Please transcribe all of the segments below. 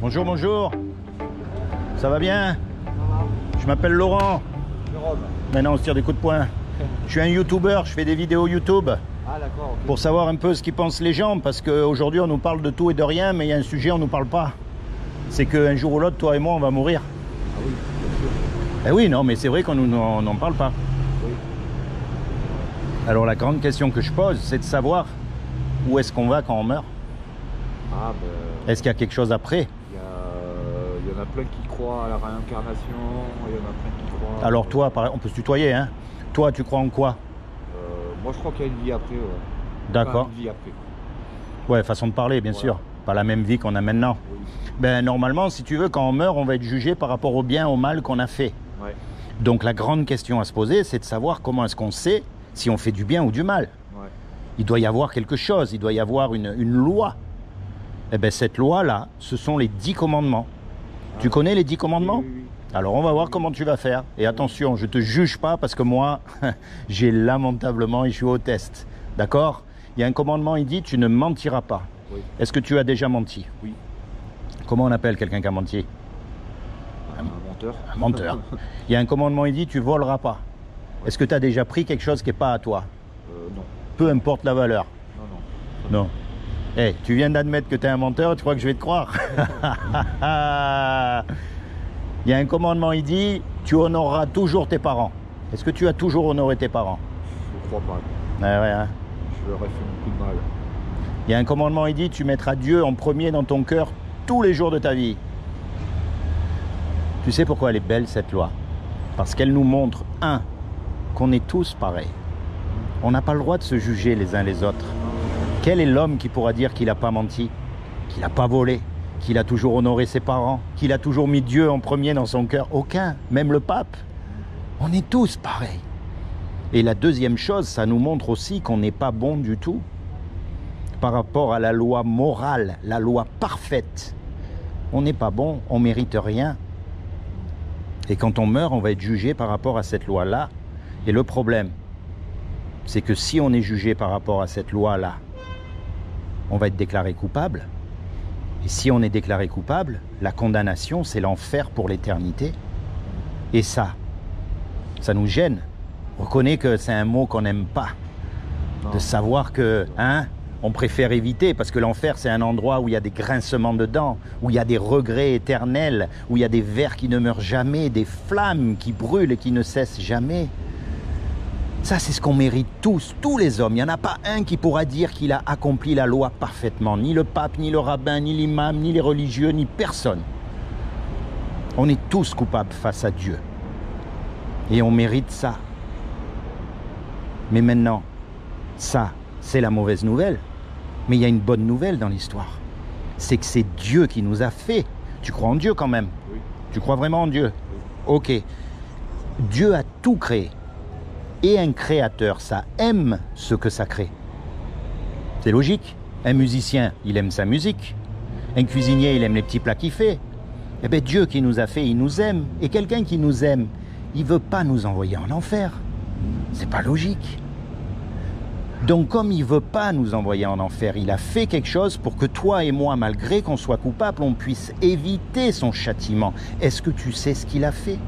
Bonjour, bonjour. Ça va bien? Je m'appelle Laurent. Jérôme. Maintenant, on se tire des coups de poing. Je suis un youtubeur, je fais des vidéos YouTube. Ah d'accord, ok. Pour savoir un peu ce qu'ils pensent les gens, parce qu'aujourd'hui, on nous parle de tout et de rien, mais il y a un sujet, on nous parle pas. C'est qu'un jour ou l'autre, toi et moi, on va mourir. Ah oui, bien sûr. Eh oui, non, mais c'est vrai qu'on n'en parle pas. Oui. Alors, la grande question que je pose, c'est de savoir où est-ce qu'on va quand on meurt. Ah ben... Est-ce qu'il y a quelque chose après? Il y en a plein qui croient à la réincarnation, il y en a plein qui croient... Alors toi, pareil, on peut se tutoyer, hein? Toi, tu crois en quoi? Moi je crois qu'il y a une vie après, ouais. D'accord. Enfin, une vie après. Ouais, façon de parler, bien sûr. Pas la même vie qu'on a maintenant. Oui. Ben, normalement, si tu veux, quand on meurt, on va être jugé par rapport au bien, au mal qu'on a fait. Ouais. Donc la grande question à se poser, c'est de savoir comment est-ce qu'on sait si on fait du bien ou du mal. Ouais. Il doit y avoir quelque chose, il doit y avoir une loi. Eh bien, cette loi-là, ce sont les 10 commandements. Ah, Tu connais les 10 commandements? oui. Alors, on va voir comment tu vas faire. Et attention, je ne te juge pas parce que moi, j'ai lamentablement échoué au test. D'accord? Il y a un commandement, il dit, tu ne mentiras pas. Oui. Est-ce que tu as déjà menti? Oui. Comment on appelle quelqu'un qui a menti? Un menteur. Un menteur. Il y a un commandement, il dit, tu voleras pas. Est-ce que tu as déjà pris quelque chose qui n'est pas à toi? Non. Peu importe la valeur. Non, non. Non. Eh, tu viens d'admettre que tu es un menteur, tu crois que je vais te croire? Il y a un commandement, il dit, tu honoreras toujours tes parents. Est-ce que tu as toujours honoré tes parents? Je crois pas. Ouais, hein. Je leur ai fait beaucoup de mal. Il y a un commandement, il dit, tu mettras Dieu en premier dans ton cœur tous les jours de ta vie. Tu sais pourquoi elle est belle, cette loi? Parce qu'elle nous montre, un, qu'on est tous pareils. On n'a pas le droit de se juger les uns les autres. Quel est l'homme qui pourra dire qu'il n'a pas menti, qu'il n'a pas volé, qu'il a toujours honoré ses parents, qu'il a toujours mis Dieu en premier dans son cœur? Aucun, même le pape. On est tous pareils. Et la deuxième chose, ça nous montre aussi qu'on n'est pas bon du tout par rapport à la loi morale, la loi parfaite. On n'est pas bon, on mérite rien. Et quand on meurt, on va être jugé par rapport à cette loi-là. Et le problème, c'est que si on est jugé par rapport à cette loi-là, on va être déclaré coupable. Et si on est déclaré coupable, la condamnation, c'est l'enfer pour l'éternité. Et ça nous gêne. On reconnaît que c'est un mot qu'on n'aime pas. Non. De savoir que, on préfère éviter, parce que l'enfer, c'est un endroit où il y a des grincements de dents, où il y a des regrets éternels, où il y a des vers qui ne meurent jamais, des flammes qui brûlent et qui ne cessent jamais. Ça, c'est ce qu'on mérite tous les hommes. Il n'y en a pas un qui pourra dire qu'il a accompli la loi parfaitement. Ni le pape, ni le rabbin, ni l'imam, ni les religieux, ni personne. On est tous coupables face à Dieu. Et on mérite ça. Mais maintenant, ça, c'est la mauvaise nouvelle. Mais il y a une bonne nouvelle dans l'histoire. C'est que c'est Dieu qui nous a fait. Tu crois en Dieu quand même? Oui. Tu crois vraiment en Dieu? Oui. Ok. Dieu a tout créé. Et un créateur, ça aime ce que ça crée. C'est logique. Un musicien, il aime sa musique. Un cuisinier, il aime les petits plats qu'il fait. Eh bien, Dieu qui nous a fait, il nous aime. Et quelqu'un qui nous aime, il ne veut pas nous envoyer en enfer. C'est pas logique. Donc, comme il ne veut pas nous envoyer en enfer, il a fait quelque chose pour que toi et moi, malgré qu'on soit coupable, on puisse éviter son châtiment. Est-ce que tu sais ce qu'il a fait?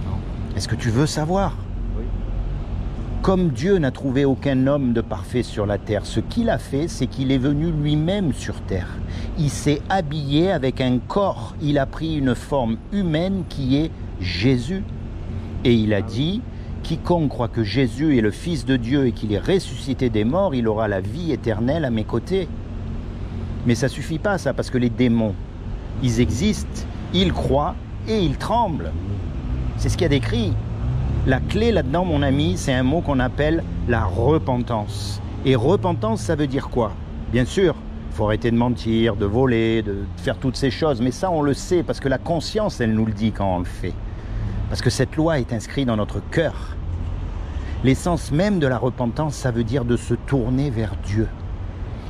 Non. Est-ce que tu veux savoir? Oui. Comme Dieu n'a trouvé aucun homme de parfait sur la terre, ce qu'il a fait, c'est qu'il est venu lui-même sur terre. Il s'est habillé avec un corps. Il a pris une forme humaine qui est Jésus. Et il a dit, quiconque croit que Jésus est le Fils de Dieu et qu'il est ressuscité des morts, il aura la vie éternelle à mes côtés. Mais ça ne suffit pas ça, parce que les démons, ils existent, ils croient et ils tremblent. C'est ce qu'il y a d'écrit. La clé là-dedans, mon ami, c'est un mot qu'on appelle la repentance. Et repentance, ça veut dire quoi? Bien sûr, il faut arrêter de mentir, de voler, de faire toutes ces choses. Mais ça, on le sait, parce que la conscience, elle nous le dit quand on le fait. Parce que cette loi est inscrite dans notre cœur. L'essence même de la repentance, ça veut dire de se tourner vers Dieu.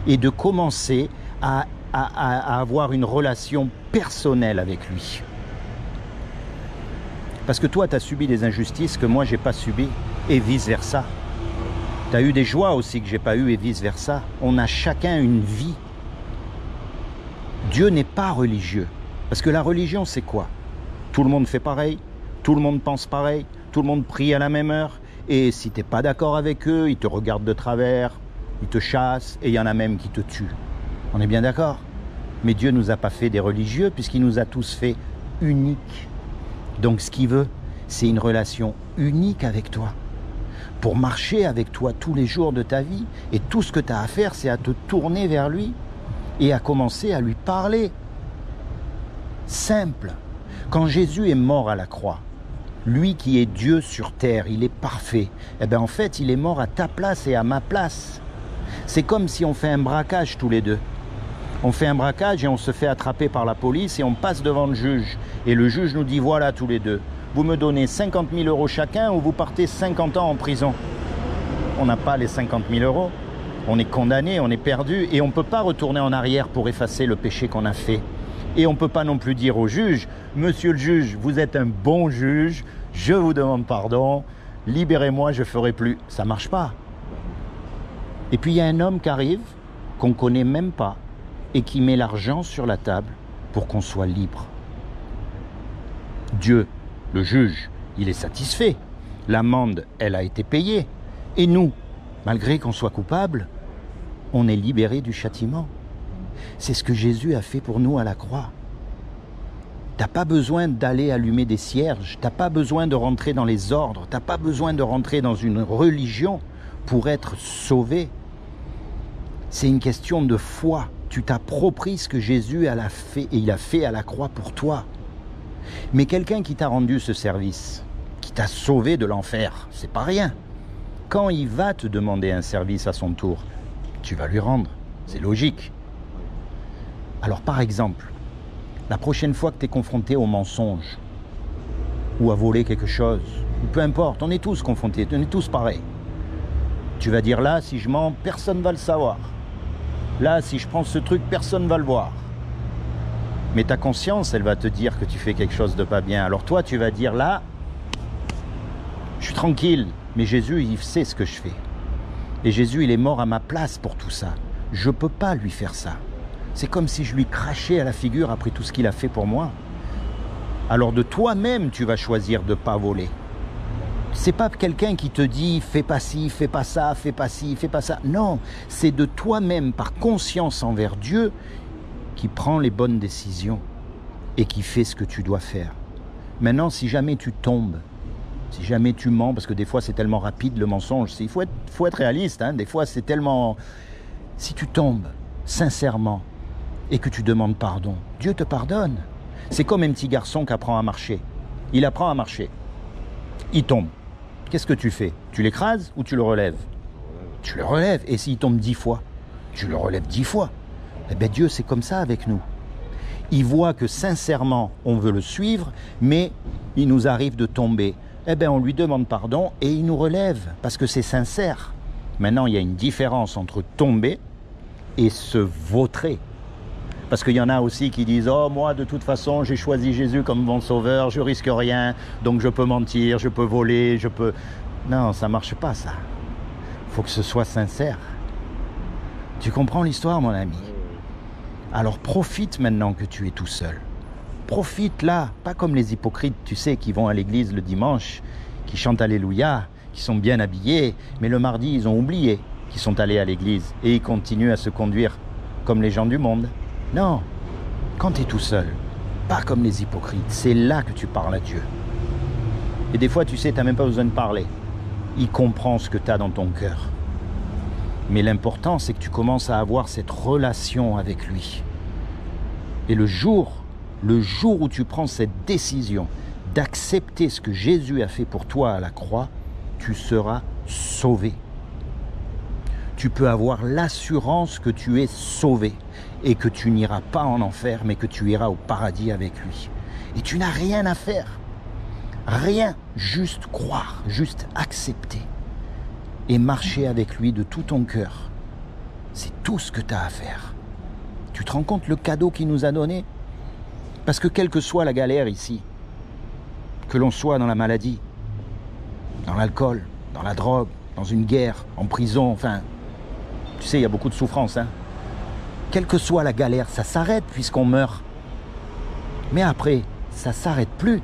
Et de commencer à avoir une relation personnelle avec lui. Parce que toi, tu as subi des injustices que moi, je n'ai pas subies, et vice-versa. Tu as eu des joies aussi que je n'ai pas eues, et vice-versa. On a chacun une vie. Dieu n'est pas religieux. Parce que la religion, c'est quoi? Tout le monde fait pareil, tout le monde pense pareil, tout le monde prie à la même heure. Et si tu n'es pas d'accord avec eux, ils te regardent de travers, ils te chassent et il y en a même qui te tuent. On est bien d'accord? Mais Dieu ne nous a pas fait des religieux puisqu'il nous a tous fait uniques. Donc ce qu'il veut, c'est une relation unique avec toi. Pour marcher avec toi tous les jours de ta vie. Et tout ce que tu as à faire, c'est à te tourner vers lui et à commencer à lui parler. Simple. Quand Jésus est mort à la croix, lui qui est Dieu sur terre, il est parfait. Eh bien en fait, il est mort à ta place et à ma place. C'est comme si on fait un braquage tous les deux. On fait un braquage et on se fait attraper par la police et on passe devant le juge. Et le juge nous dit, voilà tous les deux, vous me donnez 50 000 € chacun ou vous partez 50 ans en prison. On n'a pas les 50 000 €. On est condamné, on est perdu et on ne peut pas retourner en arrière pour effacer le péché qu'on a fait. Et on ne peut pas non plus dire au juge, monsieur le juge, vous êtes un bon juge, je vous demande pardon, libérez-moi, je ne ferai plus. Ça ne marche pas. Et puis il y a un homme qui arrive, qu'on ne connaît même pas, et qui met l'argent sur la table pour qu'on soit libre. Dieu, le juge, il est satisfait. L'amende, elle a été payée. Et nous, malgré qu'on soit coupable, on est libérés du châtiment. C'est ce que Jésus a fait pour nous à la croix. Tu n'as pas besoin d'aller allumer des cierges, tu n'as pas besoin de rentrer dans les ordres, tu n'as pas besoin de rentrer dans une religion pour être sauvé. C'est une question de foi. Tu t'appropries ce que Jésus a fait et il a fait à la croix pour toi. Mais quelqu'un qui t'a rendu ce service, qui t'a sauvé de l'enfer, c'est pas rien. Quand il va te demander un service à son tour, tu vas lui rendre. C'est logique. Alors par exemple, la prochaine fois que tu es confronté au mensonge ou à voler quelque chose, ou peu importe, on est tous confrontés, on est tous pareils. Tu vas dire là, si je mens, personne ne va le savoir. Là, si je prends ce truc, personne ne va le voir. Mais ta conscience, elle va te dire que tu fais quelque chose de pas bien. Alors toi, tu vas dire là, je suis tranquille, mais Jésus, il sait ce que je fais. Et Jésus, il est mort à ma place pour tout ça. Je ne peux pas lui faire ça. C'est comme si je lui crachais à la figure après tout ce qu'il a fait pour moi. Alors de toi-même, tu vas choisir de ne pas voler. C'est pas quelqu'un qui te dit fais pas ci, fais pas ça, fais pas ci, fais pas ça. Non, c'est de toi-même, par conscience envers Dieu, qui prend les bonnes décisions et qui fait ce que tu dois faire. Maintenant, si jamais tu tombes, si jamais tu mens, parce que des fois c'est tellement rapide le mensonge, il faut être réaliste, hein, des fois c'est tellement... Si tu tombes sincèrement et que tu demandes pardon, Dieu te pardonne. C'est comme un petit garçon qui apprend à marcher. Il apprend à marcher. Il tombe. Qu'est-ce que tu fais? Tu l'écrases ou tu le relèves? Tu le relèves. Et s'il tombe 10 fois, tu le relèves 10 fois. Eh bien Dieu, c'est comme ça avec nous. Il voit que sincèrement, on veut le suivre, mais il nous arrive de tomber. Eh bien, on lui demande pardon et il nous relève, parce que c'est sincère. Maintenant, il y a une différence entre tomber et se vautrer. Parce qu'il y en a aussi qui disent « Oh, moi, de toute façon, j'ai choisi Jésus comme mon sauveur, je risque rien, donc je peux mentir, je peux voler, je peux... » Non, ça ne marche pas, ça. Il faut que ce soit sincère. Tu comprends l'histoire, mon ami? Alors profite maintenant que tu es tout seul. Profite là, pas comme les hypocrites, tu sais, qui vont à l'église le dimanche, qui chantent Alléluia, qui sont bien habillés, mais le mardi, ils ont oublié qu'ils sont allés à l'église et ils continuent à se conduire comme les gens du monde. Non, quand tu es tout seul, pas comme les hypocrites, c'est là que tu parles à Dieu. Et des fois, tu sais, tu n'as même pas besoin de parler. Il comprend ce que tu as dans ton cœur. Mais l'important, c'est que tu commences à avoir cette relation avec lui. Et le jour où tu prends cette décision d'accepter ce que Jésus a fait pour toi à la croix, tu seras sauvé. Tu peux avoir l'assurance que tu es sauvé et que tu n'iras pas en enfer, mais que tu iras au paradis avec lui. Et tu n'as rien à faire. Rien, juste croire, juste accepter et marcher avec lui de tout ton cœur. C'est tout ce que tu as à faire. Tu te rends compte le cadeau qu'il nous a donné? Parce que quelle que soit la galère ici, que l'on soit dans la maladie, dans l'alcool, dans la drogue, dans une guerre, en prison, enfin, tu sais, il y a beaucoup de souffrance, hein. Quelle que soit la galère, ça s'arrête puisqu'on meurt. Mais après, ça ne s'arrête plus.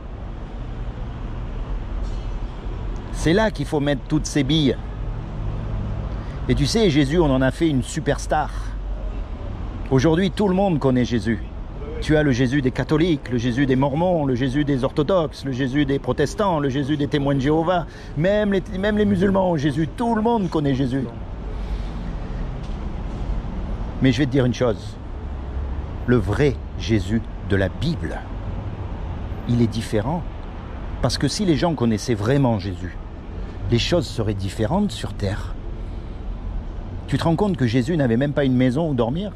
C'est là qu'il faut mettre toutes ces billes. Et tu sais, Jésus, on en a fait une superstar. Aujourd'hui, tout le monde connaît Jésus. Tu as le Jésus des catholiques, le Jésus des mormons, le Jésus des orthodoxes, le Jésus des protestants, le Jésus des témoins de Jéhovah, même les musulmans ont Jésus, tout le monde connaît Jésus. Mais je vais te dire une chose, le vrai Jésus de la Bible, il est différent. Parce que si les gens connaissaient vraiment Jésus, les choses seraient différentes sur terre. Tu te rends compte que Jésus n'avait même pas une maison où dormir?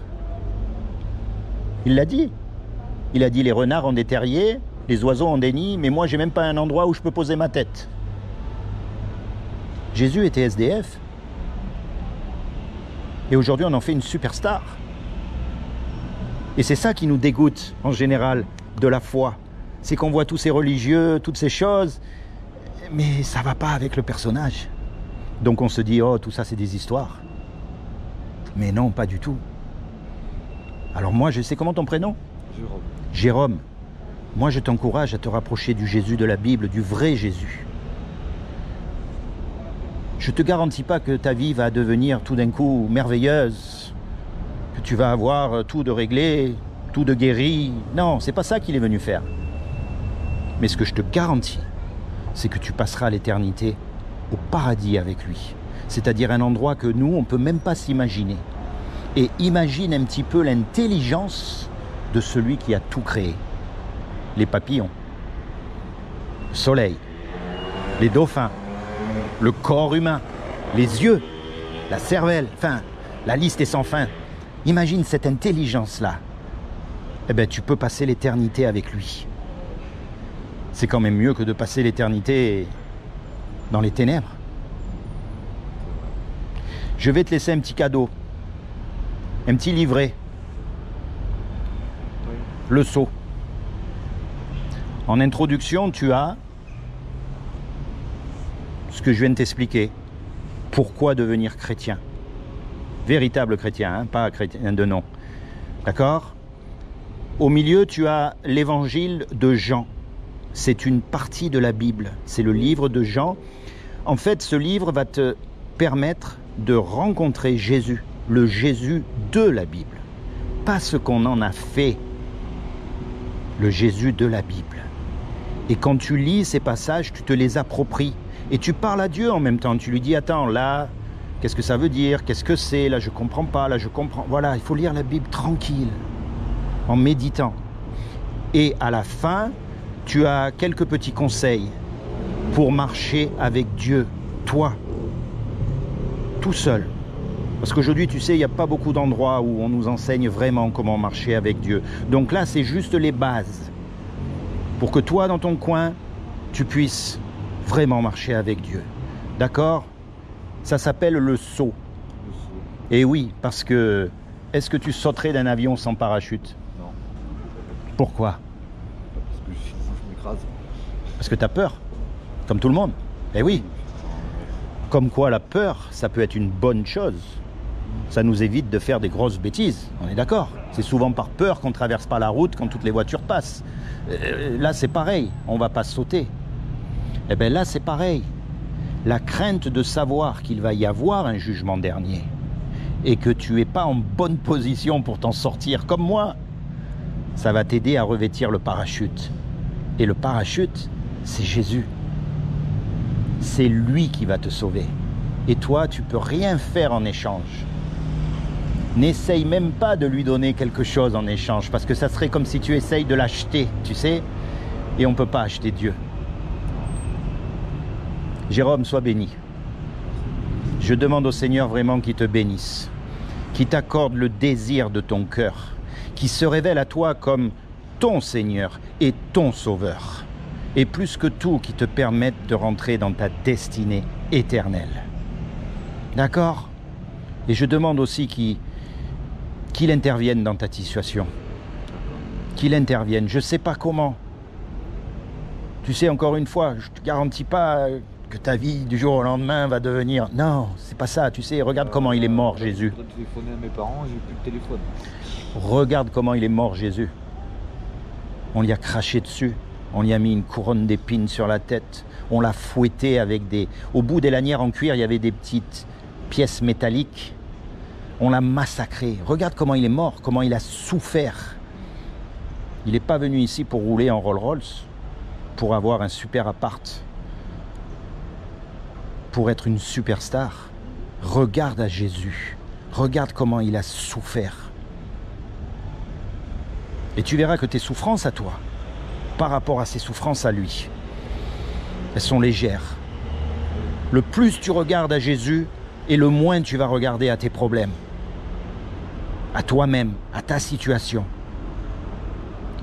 Il l'a dit. Il a dit les renards ont des terriers, les oiseaux ont des nids, mais moi j'ai même pas un endroit où je peux poser ma tête. Jésus était SDF. Et aujourd'hui on en fait une superstar. Et c'est ça qui nous dégoûte en général de la foi. C'est qu'on voit tous ces religieux, toutes ces choses, mais ça ne va pas avec le personnage. Donc on se dit, oh tout ça c'est des histoires. Mais non, pas du tout. Alors moi je sais comment ton prénom? Jérôme. Jérôme, moi je t'encourage à te rapprocher du Jésus de la Bible, du vrai Jésus. Je ne te garantis pas que ta vie va devenir tout d'un coup merveilleuse, que tu vas avoir tout de réglé, tout de guéri. Non, c'est pas ça qu'il est venu faire. Mais ce que je te garantis, c'est que tu passeras l'éternité au paradis avec lui. C'est-à-dire un endroit que nous, on ne peut même pas s'imaginer. Et imagine un petit peu l'intelligence de celui qui a tout créé. Les papillons, le soleil, les dauphins, le corps humain, les yeux, la cervelle, enfin, la liste est sans fin. Imagine cette intelligence-là. Eh bien, tu peux passer l'éternité avec lui. C'est quand même mieux que de passer l'éternité dans les ténèbres. Je vais te laisser un petit cadeau, un petit livret. Le sceau. En introduction, tu as ce que je viens de t'expliquer. Pourquoi devenir chrétien? Véritable chrétien, hein, pas chrétien de nom. D'accord? Au milieu, tu as l'évangile de Jean. C'est une partie de la Bible. C'est le livre de Jean. En fait, ce livre va te permettre de rencontrer Jésus, le Jésus de la Bible. Pas ce qu'on en a fait. Le Jésus de la Bible. Et quand tu lis ces passages, tu te les appropries. Et tu parles à Dieu en même temps. Tu lui dis, attends, là, qu'est-ce que ça veut dire? Qu'est-ce que c'est? Là, je comprends pas. Là, je comprends. Voilà, il faut lire la Bible tranquille, en méditant. Et à la fin, tu as quelques petits conseils pour marcher avec Dieu, toi, tout seul. Parce qu'aujourd'hui, tu sais, il n'y a pas beaucoup d'endroits où on nous enseigne vraiment comment marcher avec Dieu. Donc là, c'est juste les bases. Pour que toi, dans ton coin, tu puisses vraiment marcher avec Dieu. D'accord? Ça s'appelle le saut. Et oui, parce que... Est-ce que tu sauterais d'un avion sans parachute? Non. Pourquoi? Parce que sinon je m'écrase. Parce que tu as peur. Comme tout le monde. Eh oui. Comme quoi la peur, ça peut être une bonne chose. Ça nous évite de faire des grosses bêtises. On est d'accord? C'est souvent par peur qu'on ne traverse pas la route quand toutes les voitures passent. Là, c'est pareil. On ne va pas sauter. Eh bien là, c'est pareil. La crainte de savoir qu'il va y avoir un jugement dernier et que tu n'es pas en bonne position pour t'en sortir, comme moi, ça va t'aider à revêtir le parachute. Et le parachute, c'est Jésus. C'est lui qui va te sauver. Et toi, tu ne peux rien faire en échange. N'essaye même pas de lui donner quelque chose en échange, parce que ça serait comme si tu essayes de l'acheter, tu sais, et on ne peut pas acheter Dieu. Jérôme, sois béni. Je demande au Seigneur vraiment qu'il te bénisse, qu'il t'accorde le désir de ton cœur, qu'il se révèle à toi comme ton Seigneur et ton Sauveur, et plus que tout, qu'il te permette de rentrer dans ta destinée éternelle. D'accord? Et je demande aussi qu'il intervienne dans ta situation. Qu'il intervienne. Je ne sais pas comment. Tu sais, encore une fois, je ne te garantis pas que ta vie du jour au lendemain va devenir... Non, c'est pas ça. Tu sais, regarde comment il est mort, Jésus. Je téléphoner à mes parents, j'ai plus de téléphone. Regarde comment il est mort, Jésus. On lui a craché dessus. On lui a mis une couronne d'épines sur la tête. On l'a fouetté avec des... Au bout des lanières en cuir, il y avait des petites pièces métalliques. On l'a massacré. Regarde comment il est mort, comment il a souffert. Il n'est pas venu ici pour rouler en Rolls-Royce, pour avoir un super appart, pour être une superstar. Regarde à Jésus. Regarde comment il a souffert. Et tu verras que tes souffrances à toi, par rapport à ses souffrances à lui, elles sont légères. Le plus tu regardes à Jésus, et le moins tu vas regarder à tes problèmes, à toi-même, à ta situation.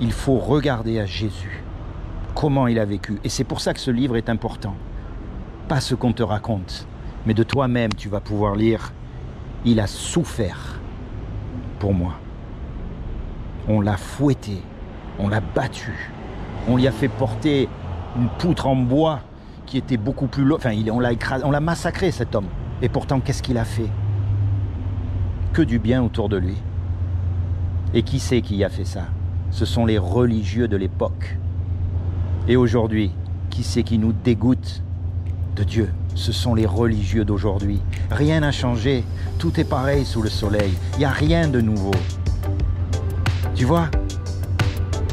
Il faut regarder à Jésus, comment il a vécu. Et c'est pour ça que ce livre est important. Pas ce qu'on te raconte, mais de toi-même tu vas pouvoir lire. Il a souffert pour moi. On l'a fouetté, on l'a battu, on lui a fait porter une poutre en bois qui était beaucoup plus lourde. Enfin, on l'a écrasé, on l'a massacré cet homme. Et pourtant, qu'est-ce qu'il a fait? Que du bien autour de lui. Et qui c'est qui a fait ça? Ce sont les religieux de l'époque. Et aujourd'hui, qui c'est qui nous dégoûte de Dieu? Ce sont les religieux d'aujourd'hui. Rien n'a changé, tout est pareil sous le soleil. Il n'y a rien de nouveau. Tu vois?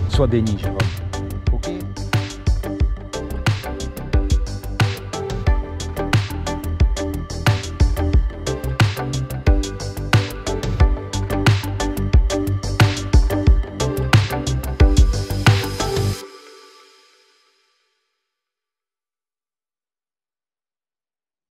Sois béni, Jérôme.